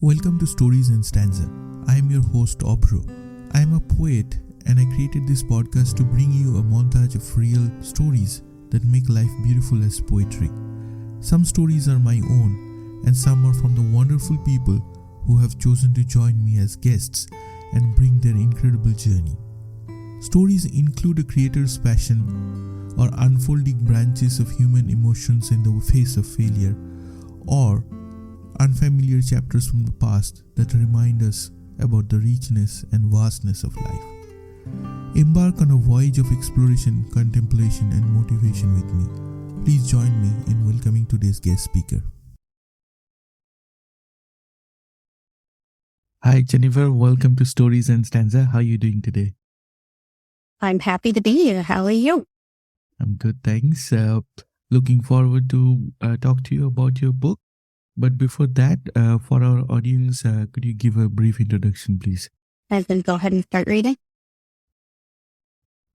Welcome to Stories in Stanza. I am your host Obro. I am a poet and I created this podcast to bring you a montage of real stories that make life beautiful as poetry. Some stories are my own and some are from the wonderful people who have chosen to join me as guests and bring their incredible journey. Stories include a creator's passion or unfolding branches of human emotions in the face of failure, or unfamiliar chapters from the past that remind us about the richness and vastness of life. Embark on a voyage of exploration, contemplation, and motivation with me. Please join me in welcoming today's guest speaker. Hi, Jennifer. Welcome to Stories and Stanza. How are you doing today? I'm happy to be here. How are you? I'm good, thanks. Looking forward to talk to you about your book. But before that, for our audience, could you give a brief introduction, please? And then go ahead and start reading.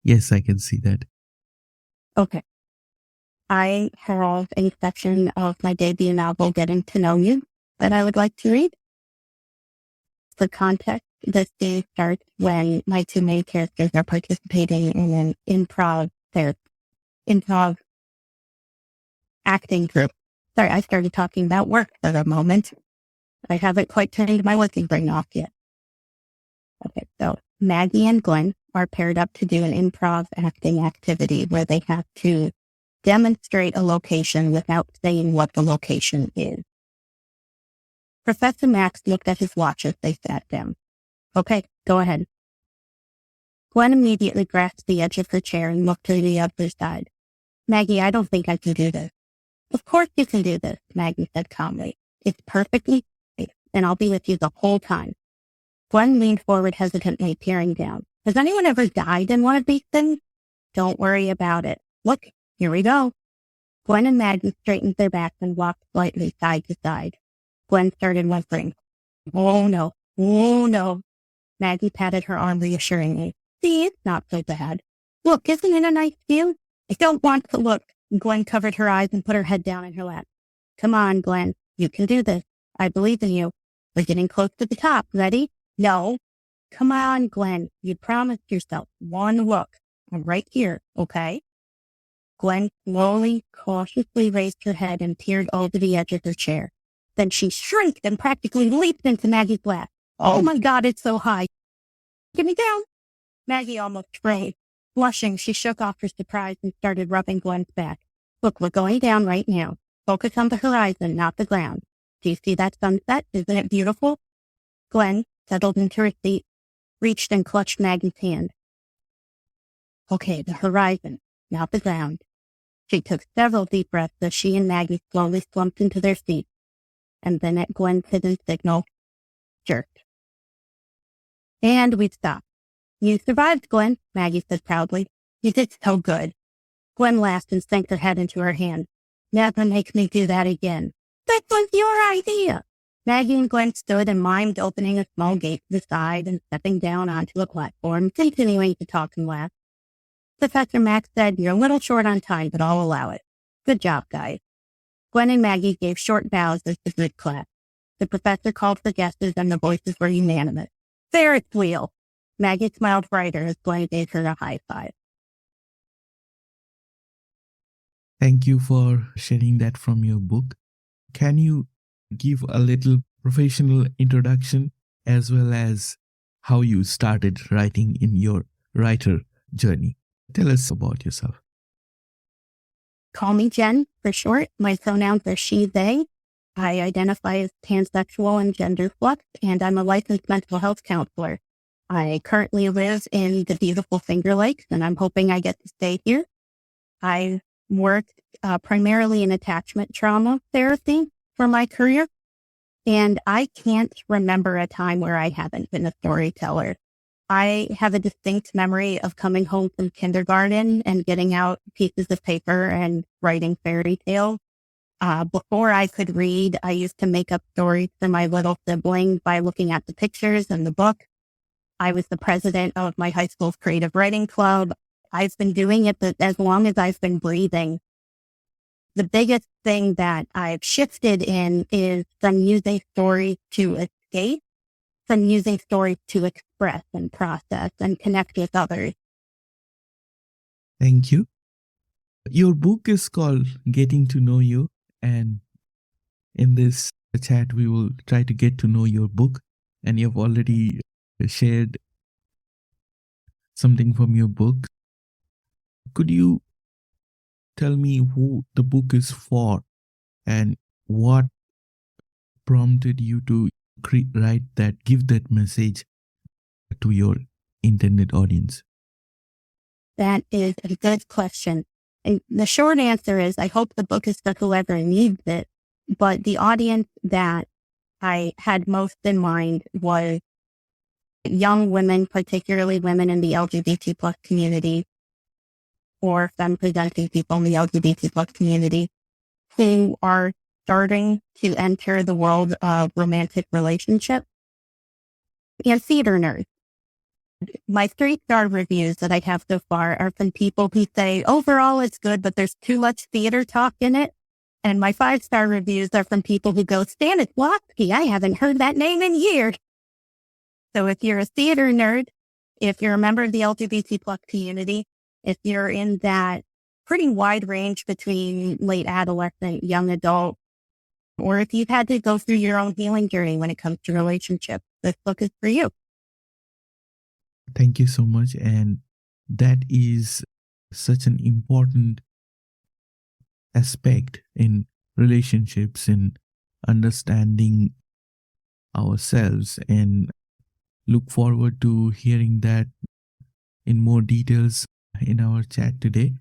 Yes, I can see that. Okay. I have a section of my debut novel, Getting to Know You, that I would like to read. For context, this day starts when my two main characters are participating in an improv acting group. Sorry, I started talking about work for a moment. I haven't quite turned my working brain off yet. Okay, so Maggie and Glenn are paired up to do an improv acting activity where they have to demonstrate a location without saying what the location is. Professor Max looked at his watch as they sat down. Okay, go ahead. Glenn immediately grasped the edge of her chair and looked to the other side. Maggie, I don't think I can do this. Of course you can do this, Maggie said calmly. It's perfectly safe, and I'll be with you the whole time. Glenn leaned forward hesitantly, peering down. Has anyone ever died in one of these things? Don't worry about it. Look, here we go. Glenn and Maggie straightened their backs and walked slightly side to side. Glenn started whimpering. Oh no. Maggie patted her arm reassuringly. See, it's not so bad. Look, isn't it a nice view? I don't want to look. Glenn covered her eyes and put her head down in her lap. Come on, Glenn. You can do this. I believe in you. We're getting close to the top. Ready? No. Come on, Glenn. You promised yourself one look. I'm right here, okay? Glenn slowly, cautiously raised her head and peered over the edge of her chair. Then she shrieked and practically leaped into Maggie's lap. Oh my God, it's so high. Get me down. Maggie almost screamed. Blushing, she shook off her surprise and started rubbing Glenn's back. Look, we're going down right now. Focus on the horizon, not the ground. Do you see that sunset? Isn't it beautiful? Glenn settled into her seat, reached and clutched Maggie's hand. Okay, the horizon, not the ground. She took several deep breaths as she and Maggie slowly slumped into their seats, and then at Glenn's hidden signal, jerked. And we'd stopped. You survived, Glenn, Maggie said proudly. You did so good. Glenn laughed and sank her head into her hand. Never make me do that again. That was your idea. Maggie and Glenn stood and mimed opening a small gate to the side and stepping down onto a platform, continuing to talk and laugh. Professor Max said, you're a little short on time, but I'll allow it. Good job, guys. Glenn and Maggie gave short bows as the group clapped. The professor called for guesses and the voices were unanimous. Ferris wheel. Maggie smiled brighter as Glenn gave her a high five. Thank you for sharing that from your book. Can you give a little professional introduction as well as how you started writing in your writer journey? Tell us about yourself. Call me Jen for short. My pronouns are she, they. I identify as pansexual and genderflux, and I'm a licensed mental health counselor. I currently live in the beautiful Finger Lakes, and I'm hoping I get to stay here. I worked primarily in attachment trauma therapy for my career, and I can't remember a time where I haven't been a storyteller. I have a distinct memory of coming home from kindergarten and getting out pieces of paper and writing fairy tales. Before I could read, I used to make up stories for my little sibling by looking at the pictures in the book. I was the president of my high school's creative writing club. I've been doing it as long as I've been breathing. the biggest thing that I've shifted in is from using stories to escape, from using stories to express and process and connect with others. Thank you. Your book is called Getting to Know You, and in this chat, we will try to get to know your book. And you've already shared something from your book. Could you tell me who the book is for and what prompted you to give that message to your intended audience? That is a good question. And the short answer is I hope the book is for whoever needs it. But the audience that I had most in mind was young women, particularly women in the LGBT plus community, or femme-presenting people in the LGBT plus community, who are starting to enter the world of romantic relationships, and theater nerds. My 3-star reviews that I have so far are from people who say, overall it's good, but there's too much theater talk in it. And my 5-star reviews are from people who go, Stanislavski, I haven't heard that name in years. So if you're a theater nerd, if you're a member of the LGBT plus community, if you're in that pretty wide range between late adolescent, young adult, or if you've had to go through your own healing journey when it comes to relationships, this book is for you. Thank you so much. And that is such an important aspect in relationships, in understanding ourselves, and look forward to hearing that in more details in our chat today.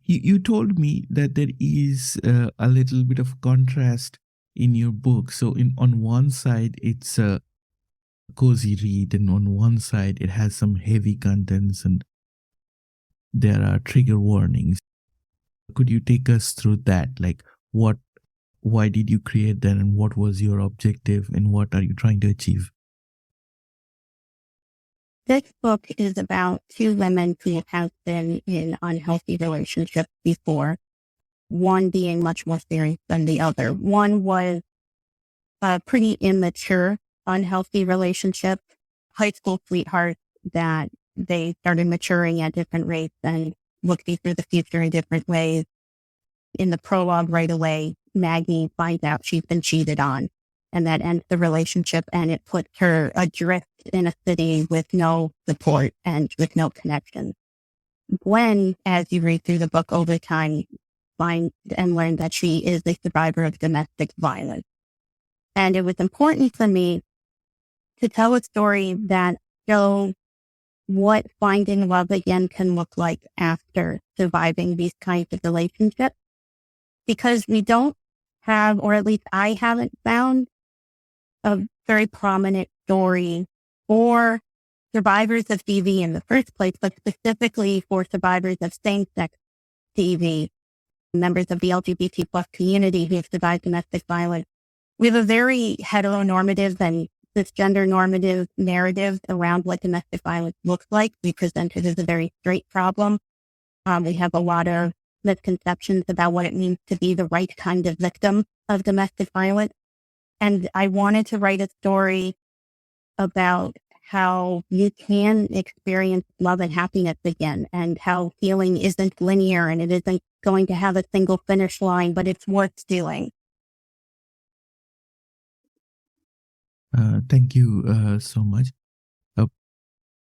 You told me that there is a little bit of contrast in your book. So on one side, it's a cozy read, and on one side, it has some heavy contents and there are trigger warnings. Could you take us through that? Like why did you create that, and what was your objective, and what are you trying to achieve? This book is about 2 women who have been in unhealthy relationships before, one being much more serious than the other. One was a pretty immature, unhealthy relationship, high school sweethearts that they started maturing at different rates and looking through the future in different ways. In the prologue right away, Maggie finds out she's been cheated on, and that ends the relationship, and it puts her adrift in a city with no support and with no connection. Gwen, as you read through the book over time, find and learn that she is a survivor of domestic violence. And it was important for me to tell a story that shows what finding love again can look like after surviving these kinds of relationships. Because we don't have, or at least I haven't found, a very prominent story for survivors of DV in the first place, but specifically for survivors of same-sex DV, members of the LGBT plus community who have survived domestic violence. We have a very heteronormative and cisgender normative narrative around what domestic violence looks like. We present it as a very straight problem. We have a lot of misconceptions about what it means to be the right kind of victim of domestic violence. And I wanted to write a story about how you can experience love and happiness again, and how healing isn't linear and it isn't going to have a single finish line, but it's worth doing. Thank you so much.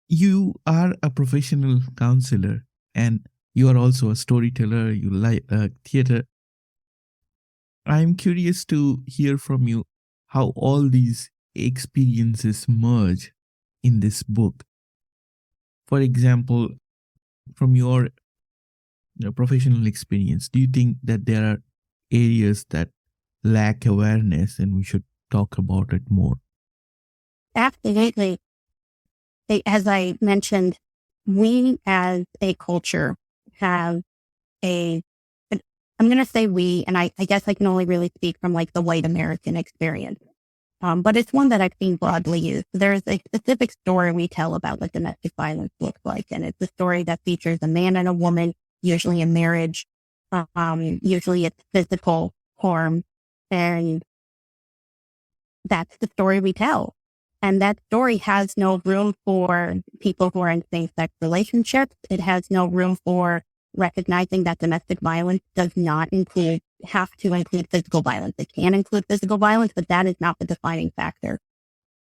You are a professional counselor, and you are also a storyteller. You like theater. I'm curious to hear from you how all these experiences merge in this book. For example, from your professional experience, do you think that there are areas that lack awareness and we should talk about it more? Absolutely. As I mentioned, we as a culture have I'm going to say we, and I guess I can only really speak from like the white American experience. But it's one that I've seen broadly used. There's a specific story we tell about what domestic violence looks like. And it's a story that features a man and a woman, usually in marriage, Usually it's physical harm, and that's the story we tell. And that story has no room for people who are in same-sex relationships. It has no room for recognizing that domestic violence does not have to include physical violence. It can include physical violence, but that is not the defining factor.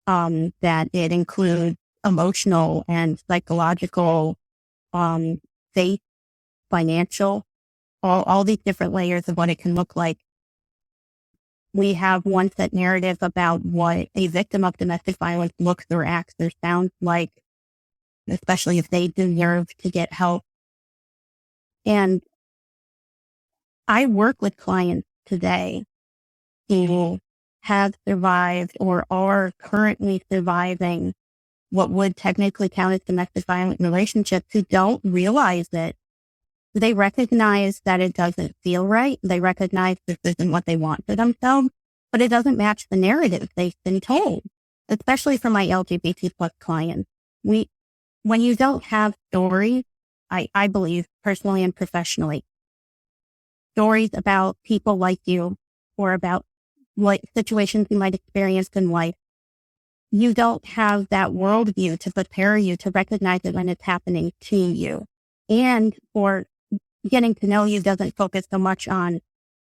That it includes emotional and psychological, faith, financial, all these different layers of what it can look like. We have one set narrative about what a victim of domestic violence looks or acts or sounds like, especially if they deserve to get help. And I work with clients today who have survived or are currently surviving what would technically count as domestic violent relationships who don't realize it. They recognize that it doesn't feel right. They recognize this isn't what they want for themselves, but it doesn't match the narrative they've been told, especially for my LGBT plus clients. When you don't have stories, I believe personally and professionally, stories about people like you or about what situations you might experience in life, you don't have that worldview to prepare you to recognize it when it's happening to you. And for getting to know you doesn't focus so much on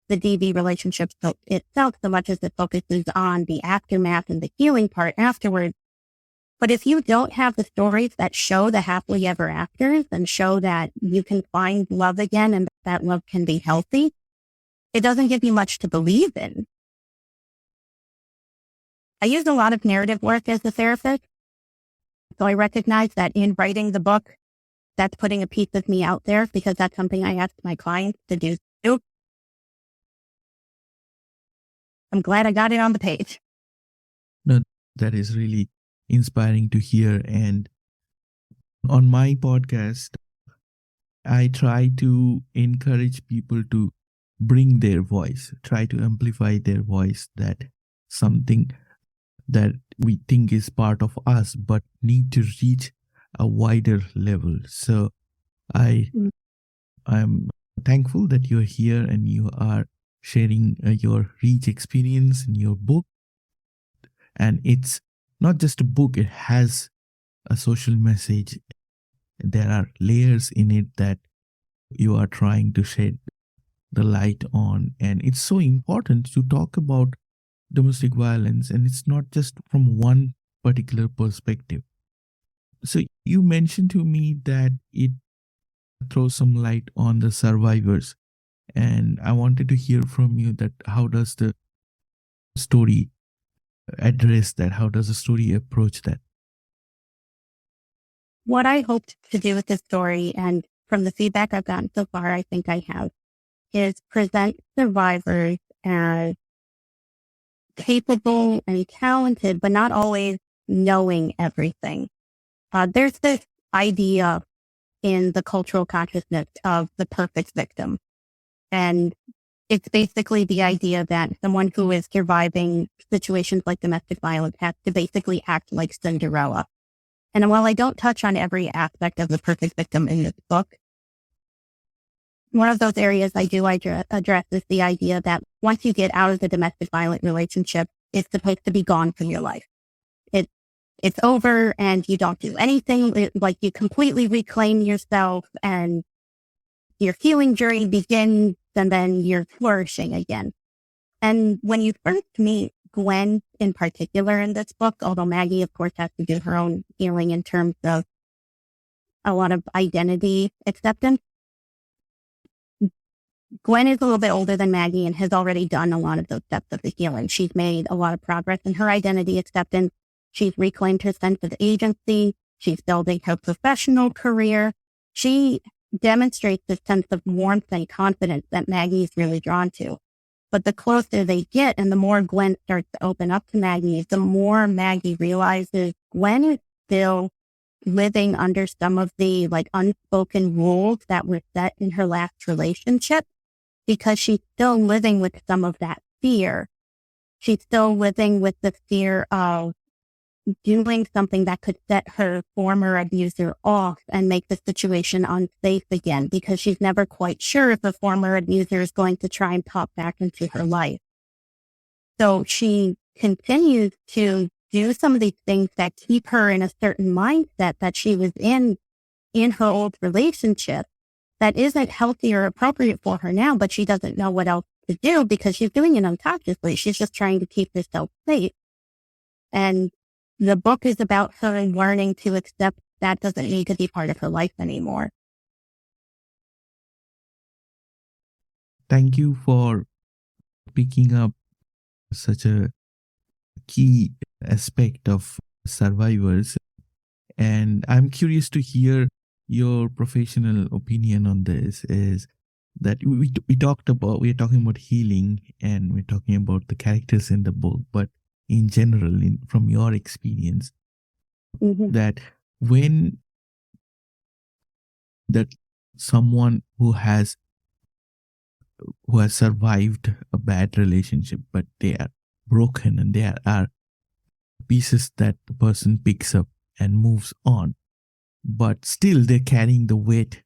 the DV relationship itself so much as it focuses on the aftermath and the healing part afterwards. But if you don't have the stories that show the happily ever afters and show that you can find love again and that love can be healthy, it doesn't give you much to believe in. I use a lot of narrative work as a therapist. So I recognize that in writing the book, that's putting a piece of me out there because that's something I ask my clients to do too. I'm glad I got it on the page. No, that is really inspiring to hear. And on my podcast, I try to encourage people to bring their voice, try to amplify their voice, that something that we think is part of us, but need to reach a wider level. So I'm thankful that you're here and you are sharing your rich experience in your book. And it's not just a book, it has a social message. There are layers in it that you are trying to shed the light on. And it's so important to talk about domestic violence, and it's not just from one particular perspective. So you mentioned to me that it throws some light on the survivors, and I wanted to hear from you that how does the story address that? How does the story approach that? What I hoped to do with this story, and from the feedback I've gotten so far, I think I have, is present survivors as capable and talented, but not always knowing everything. There's this idea in the cultural consciousness of the perfect victim. And it's basically the idea that someone who is surviving situations like domestic violence has to basically act like Cinderella. And while I don't touch on every aspect of the perfect victim in this book, one of those areas I do address is the idea that once you get out of the domestic violent relationship, it's supposed to be gone from your life. It's over and you don't do anything. Like you completely reclaim yourself and your healing journey begins and then you're flourishing again. And when you first meet Gwen in particular in this book, although Maggie, of course, has to do her own healing in terms of a lot of identity acceptance, Gwen is a little bit older than Maggie and has already done a lot of those steps of the healing. She's made a lot of progress in her identity acceptance. She's reclaimed her sense of agency. She's building her professional career. She demonstrates this sense of warmth and confidence that Maggie is really drawn to. But the closer they get and the more Gwen starts to open up to Maggie, the more Maggie realizes Gwen is still living under some of the unspoken rules that were set in her last relationship, because she's still living with some of that fear. She's still living with the fear of doing something that could set her former abuser off and make the situation unsafe again, because she's never quite sure if the former abuser is going to try and pop back into her life. So she continues to do some of these things that keep her in a certain mindset that she was in her old relationship that isn't healthy or appropriate for her now, but she doesn't know what else to do because she's doing it unconsciously. She's just trying to keep herself safe. And the book is about her learning to accept that doesn't need to be part of her life anymore. Thank you for picking up such a key aspect of survivors. And I'm curious to hear your professional opinion on this. Is that we are talking about healing, and we're talking about the characters in the book, but in general, from your experience, that when that someone who has survived a bad relationship, but they are broken, and there are pieces that the person picks up and moves on, but still they're carrying the weight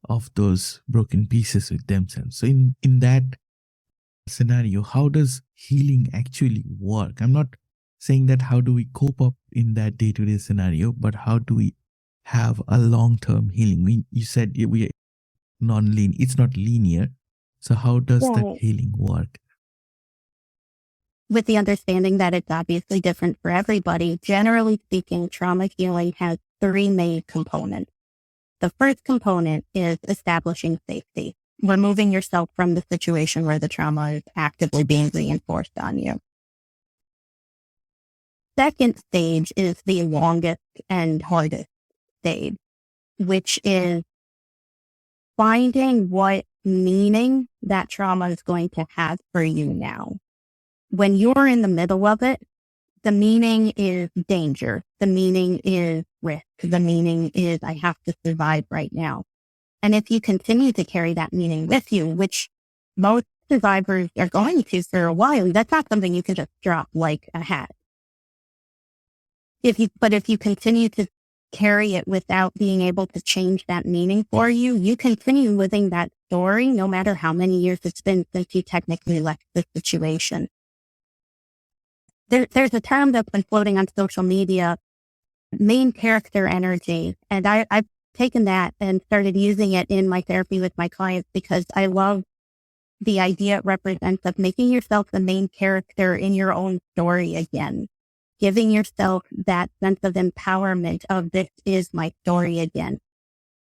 of those broken pieces with themselves. So in that scenario, how does healing actually work? I'm not saying that how do we cope up in that day-to-day scenario, but how do we have a long-term healing? You said we non-linear. It's not linear. So how does that healing work? With the understanding that it's obviously different for everybody, generally speaking, trauma healing has 3 main components. The first component is establishing safety, removing yourself from the situation where the trauma is actively being reinforced on you. Second stage is the longest and hardest stage, which is finding what meaning that trauma is going to have for you now. When you're in the middle of it, the meaning is danger. The meaning is risk. The meaning is I have to survive right now. And if you continue to carry that meaning with you, which most survivors are going to for a while, that's not something you can just drop like a hat. But if you continue to carry it without being able to change that meaning for you, you continue living that story no matter how many years it's been since you technically left the situation. There's a term that's been floating on social media, main character energy. And I've taken that and started using it in my therapy with my clients because I love the idea it represents of making yourself the main character in your own story again, giving yourself that sense of empowerment of this is my story again.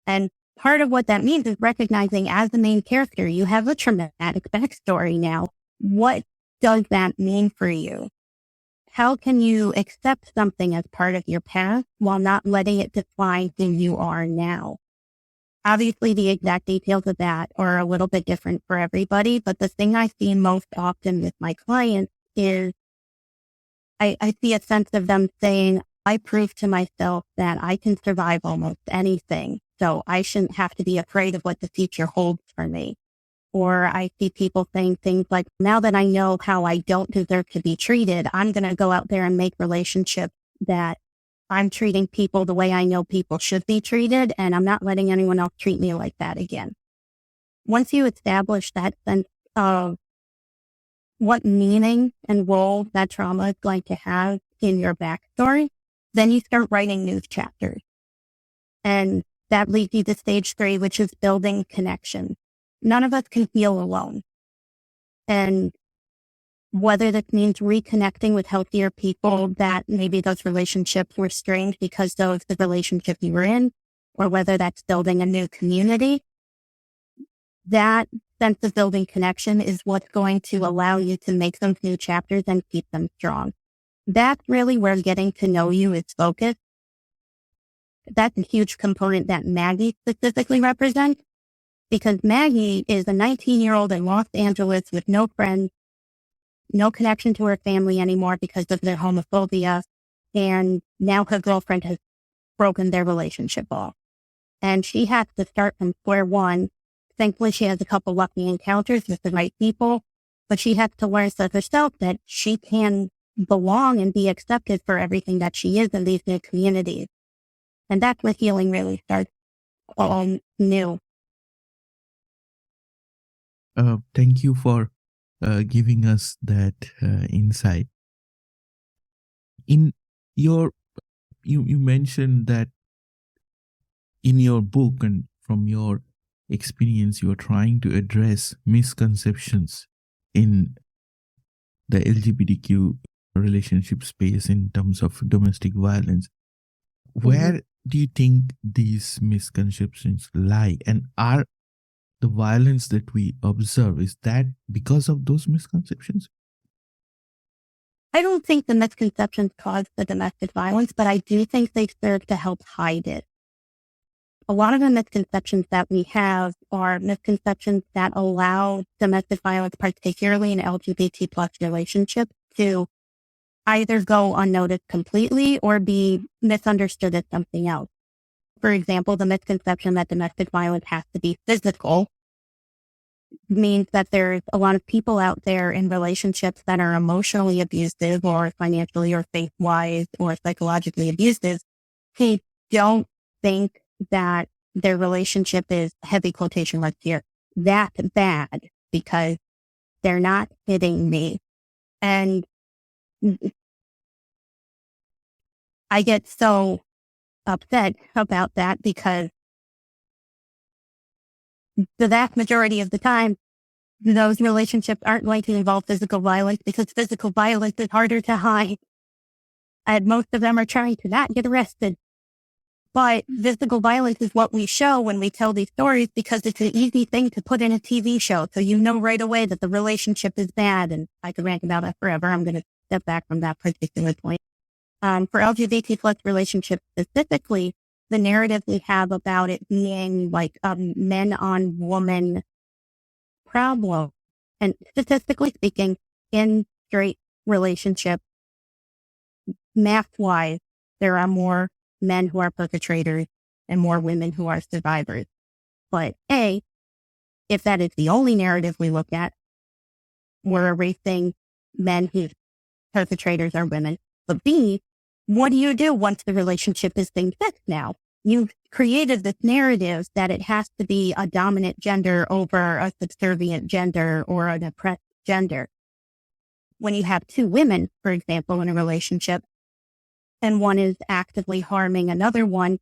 And part of what that means is recognizing as the main character, you have a traumatic backstory now. What does that mean for you? How can you accept something as part of your past while not letting it define who you are now? Obviously, the exact details of that are a little bit different for everybody, but the thing I see most often with my clients is I see a sense of them saying, I proved to myself that I can survive almost anything, so I shouldn't have to be afraid of what the future holds for me. Or I see people saying things like, now that I know how I don't deserve to be treated, I'm going to go out there and make relationships that I'm treating people the way I know people should be treated, and I'm not letting anyone else treat me like that again. Once you establish that sense of what meaning and role that trauma is going to have in your backstory, then you start writing new chapters. And that leads you to stage 3, which is building connection. None of us can heal alone. And whether this means reconnecting with healthier people that maybe those relationships were strained because of the relationship you were in, or whether that's building a new community, that sense of building connection is what's going to allow you to make those new chapters and keep them strong. That's really where getting to know you is focused. That's a huge component that Maggie specifically represents, because Maggie is a 19-year-old in Los Angeles with no friends, no connection to her family anymore because of their homophobia, and now her girlfriend has broken their relationship off. And she has to start from square one. Thankfully, she has a couple lucky encounters with the right people, but she has to learn for herself that she can belong and be accepted for everything that she is in these new communities. And that's where healing really starts all new. Thank you for giving us that insight. In your, you mentioned that in your book and from your experience, you are trying to address misconceptions in the LGBTQ relationship space in terms of domestic violence. Where do you think these misconceptions lie? And are the violence that we observe, is that because of those misconceptions? I don't think the misconceptions cause the domestic violence, but I do think they serve to help hide it. A lot of the misconceptions that we have are misconceptions that allow domestic violence, particularly in LGBT plus relationships, to either go unnoticed completely or be misunderstood as something else. For example, the misconception that domestic violence has to be physical means that there's a lot of people out there in relationships that are emotionally abusive or financially or faith-wise or psychologically abusive who don't think that their relationship is, heavy quotation marks here, that bad because they're not hitting me. And I get so upset about that because the vast majority of the time, those relationships aren't going to involve physical violence because physical violence is harder to hide. And most of them are trying to not get arrested. But physical violence is what we show when we tell these stories because it's an easy thing to put in a TV show. So you know right away that the relationship is bad. And I could rant about that forever. I'm going to step back from that particular point. For LGBT plus relationships specifically, the narrative we have about it being like a men on woman problem. And statistically speaking, in straight relationships, math-wise, there are more men who are perpetrators and more women who are survivors. But if that is the only narrative we look at, we're erasing men whose perpetrators are women. But B, what do you do once the relationship is being fixed now? You've created this narrative that it has to be a dominant gender over a subservient gender or an oppressed gender. When you have two women, for example, in a relationship, and one is actively harming another one,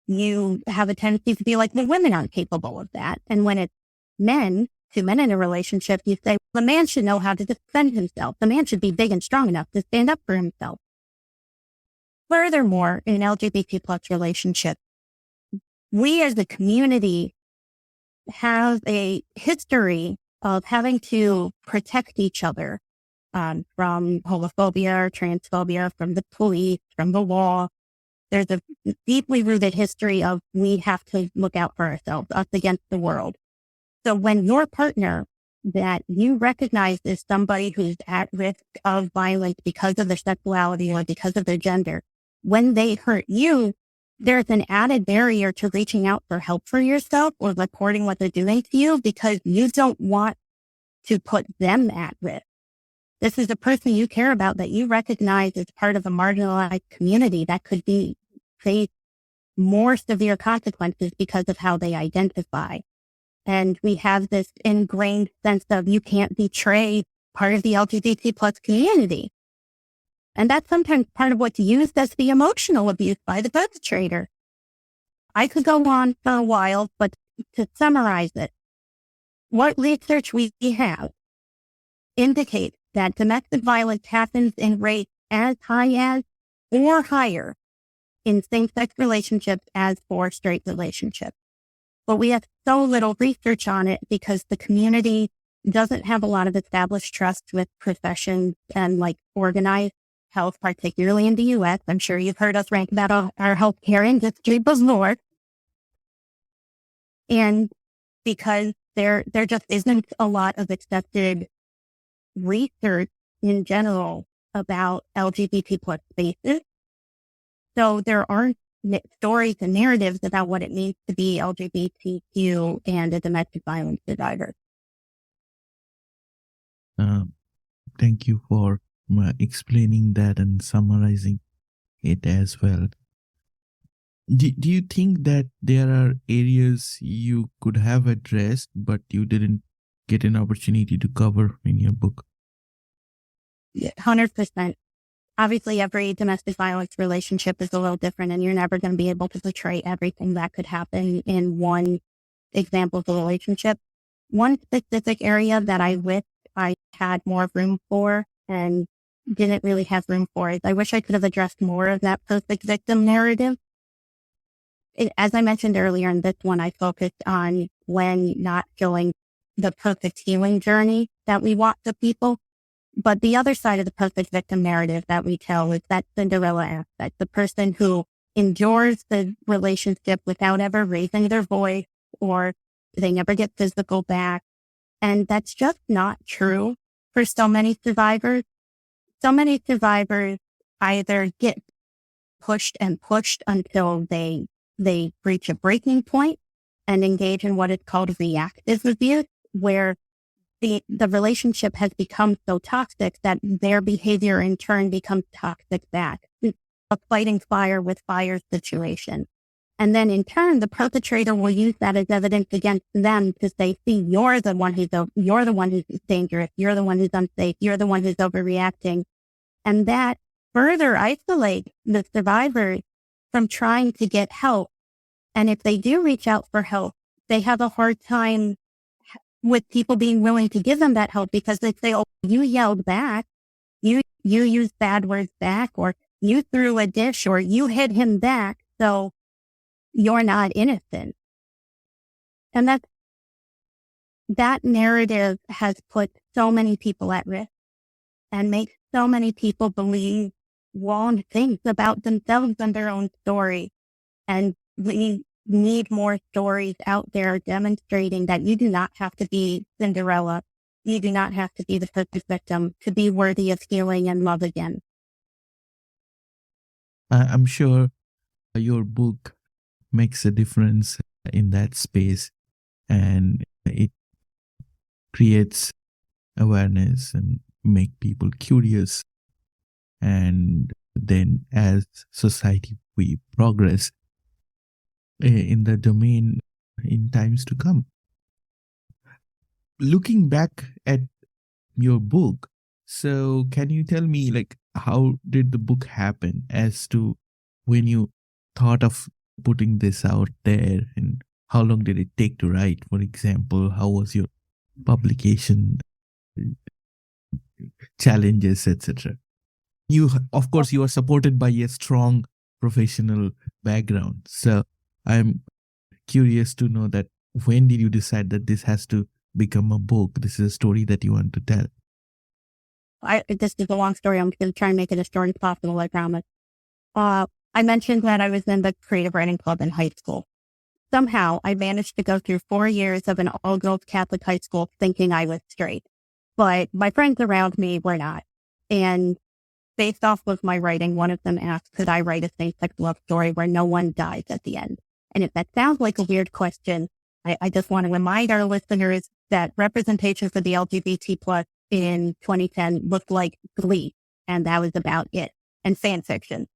you have a tendency to be like, the women aren't capable of that. And when it's men, two men in a relationship, you say, the man should know how to defend himself. The man should be big and strong enough to stand up for himself. Furthermore, in an LGBT plus relationship, we as a community have a history of having to protect each other from homophobia or transphobia, from the police, from the law. There's a deeply rooted history of we have to look out for ourselves, us against the world. So when your partner that you recognize is somebody who's at risk of violence because of their sexuality or because of their gender, when they hurt you, there's an added barrier to reaching out for help for yourself or reporting what they're doing to you because you don't want to put them at risk. This is a person you care about that you recognize as part of a marginalized community that could face more severe consequences because of how they identify. And we have this ingrained sense of you can't betray part of the LGBT plus community. And that's sometimes part of what's used as the emotional abuse by the perpetrator. I could go on for a while, but to summarize it, what research we have indicates that domestic violence happens in rates as high as or higher in same-sex relationships as for straight relationships. But we have so little research on it because the community doesn't have a lot of established trust with professions and like organized health, particularly in the U.S. I'm sure you've heard us rant about our healthcare industry before. And because there just isn't a lot of accepted research in general about LGBT plus spaces. So there aren't stories and narratives about what it means to be LGBTQ and a domestic violence survivor. Thank you for explaining that and summarizing it as well. Do you think that there are areas you could have addressed, but you didn't get an opportunity to cover in your book? 100%. Obviously, every domestic violence relationship is a little different, and you're never going to be able to portray everything that could happen in one example of a relationship. One specific area that I wish I had more room for and didn't really have room for is I wish I could have addressed more of that perfect victim narrative. As I mentioned earlier in this one, I focused on when not showing the perfect healing journey that we want to people. But the other side of the perfect victim narrative that we tell is that Cinderella aspect, the person who endures the relationship without ever raising their voice, or they never get physical back. And that's just not true for so many survivors. So many survivors either get pushed and pushed until they reach a breaking point and engage in what is called reactive abuse, where the relationship has become so toxic that their behavior in turn becomes toxic back. It's a fighting fire with fire situation. And then in turn, the perpetrator will use that as evidence against them to say, see, you're the one who's dangerous. You're the one who's unsafe. You're the one who's overreacting. And that further isolates the survivors from trying to get help. And if they do reach out for help, they have a hard time with people being willing to give them that help, because they say, oh, you yelled back, you used bad words back, or you threw a dish, or you hit him back, so you're not innocent. And that narrative has put so many people at risk and makes so many people believe wrong things about themselves and their own story. And we need more stories out there demonstrating that you do not have to be Cinderella. You do not have to be the perfect victim to be worthy of healing and love again. I'm sure your book makes a difference in that space, and it creates awareness and make people curious. And then as society, we progress in the domain in times to come. Looking back at your book, so can you tell me, like, how did the book happen as to when you thought of putting this out there, and how long did it take to write? For example, how was your publication challenges, etc.? You, of course, you are supported by a strong professional background. So I'm curious to know that when did you decide that this has to become a book? This is a story that you want to tell. This is a long story. I'm going to try and make it as short as possible, I promise. I mentioned that I was in the creative writing club in high school. Somehow I managed to go through 4 years of an all-girls Catholic high school thinking I was straight. But my friends around me were not. And based off of my writing, one of them asked, could I write a same-sex love story where no one dies at the end? And if that sounds like a weird question, I just want to remind our listeners that representation for the LGBT plus in 2010 looked like Glee, and that was about it. And fan fiction.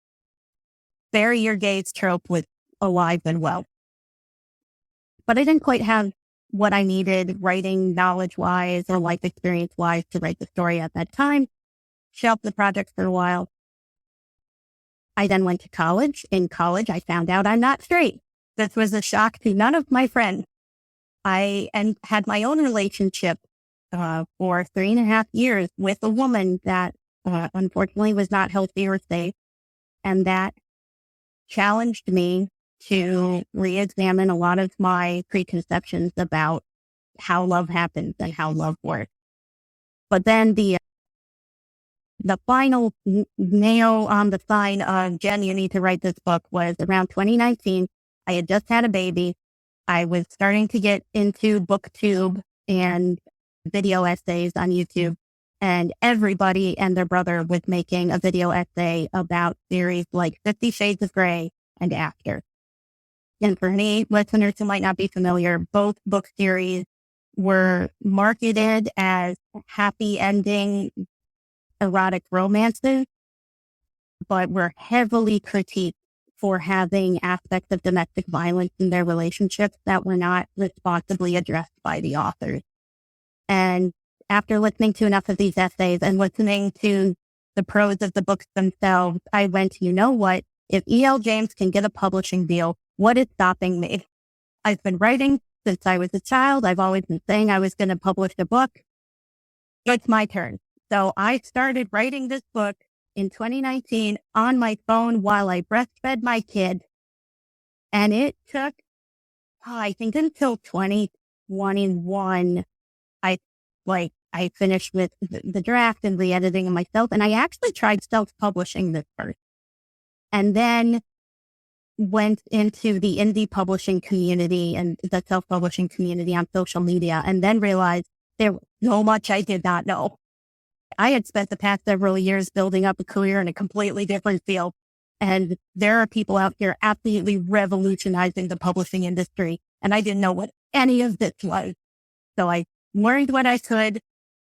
Bury your gays trope was alive and well. But I didn't quite have what I needed writing knowledge-wise or life experience-wise to write the story at that time. Shelved the project for a while. I then went to college. In college, I found out I'm not straight. This was a shock to none of my friends. I had my own relationship for 3.5 years with a woman that unfortunately was not healthy or safe. And that challenged me to re-examine a lot of my preconceptions about how love happens and how love works. But then the final nail on the sign of, Jen, you need to write this book, was around 2019. I had just had a baby. I was starting to get into BookTube and video essays on YouTube, and everybody and their brother was making a video essay about series like 50 Shades of Grey and After. And for any listeners who might not be familiar, both book series were marketed as happy ending erotic romances, but were heavily critiqued for having aspects of domestic violence in their relationships that were not responsibly addressed by the authors. And after listening to enough of these essays and listening to the prose of the books themselves, I went, you know what? If E.L. James can get a publishing deal, what is stopping me? I've been writing since I was a child. I've always been saying I was going to publish a book. It's my turn. So I started writing this book in 2019 on my phone while I breastfed my kid. And it took, I think until 2021, I finished with the draft and re-editing myself. And I actually tried self-publishing this first. And then went into the indie publishing community and the self-publishing community on social media, and then realized there was so much I did not know. I had spent the past several years building up a career in a completely different field. And there are people out here absolutely revolutionizing the publishing industry. And I didn't know what any of this was. So I learned what I could,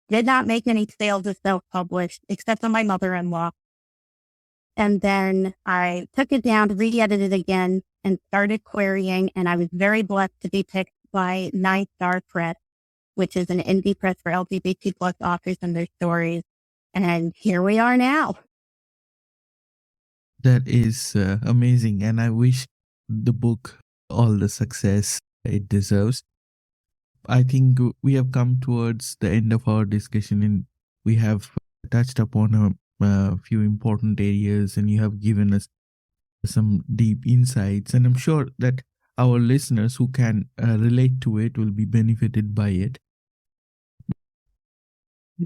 did not make any sales of self-published, except on my mother-in-law. And then I took it down, re-edited it again, and started querying. And I was very blessed to be picked by Nine Star Press, which is an indie press for LGBT plus authors and their stories. And here we are now. That is amazing. And I wish the book all the success it deserves. I think we have come towards the end of our discussion, and we have touched upon a few important areas, and you have given us some deep insights. And I'm sure that our listeners who can relate to it will be benefited by it.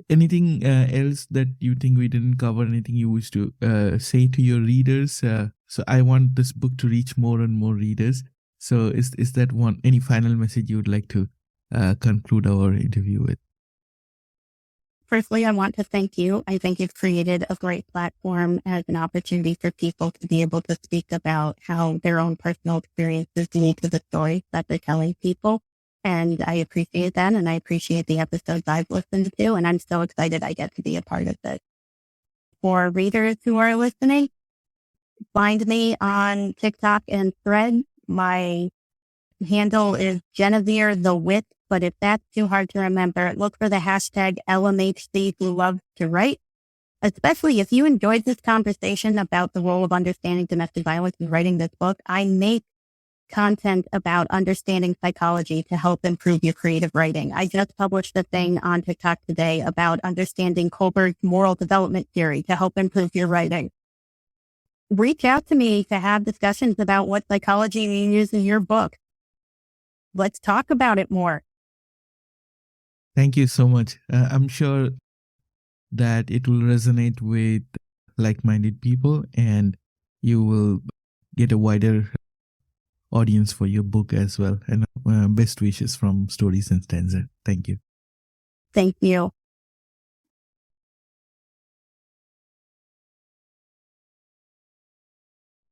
Anything else that you think we didn't cover? Anything you wish to say to your readers? So I want this book to reach more and more readers. So is that any final message you would like to conclude our interview with? Firstly, I want to thank you. I think you've created a great platform as an opportunity for people to be able to speak about how their own personal experiences lead to the stories that they're telling people. And I appreciate that. And I appreciate the episodes I've listened to. And I'm so excited I get to be a part of this. For readers who are listening, find me on TikTok and Threads. My handle is Genevieve the Wit. But if that's too hard to remember, look for the hashtag LMHC who loves to write. Especially if you enjoyed this conversation about the role of understanding domestic violence in writing this book, I make content about understanding psychology to help improve your creative writing. I just published a thing on TikTok today about understanding Kohlberg's moral development theory to help improve your writing. Reach out to me to have discussions about what psychology you use in your book. Let's talk about it more. Thank you so much. I'm sure that it will resonate with like-minded people, and you will get a wider audience for your book as well. And best wishes from Stories and Stanza. Thank you. Thank you.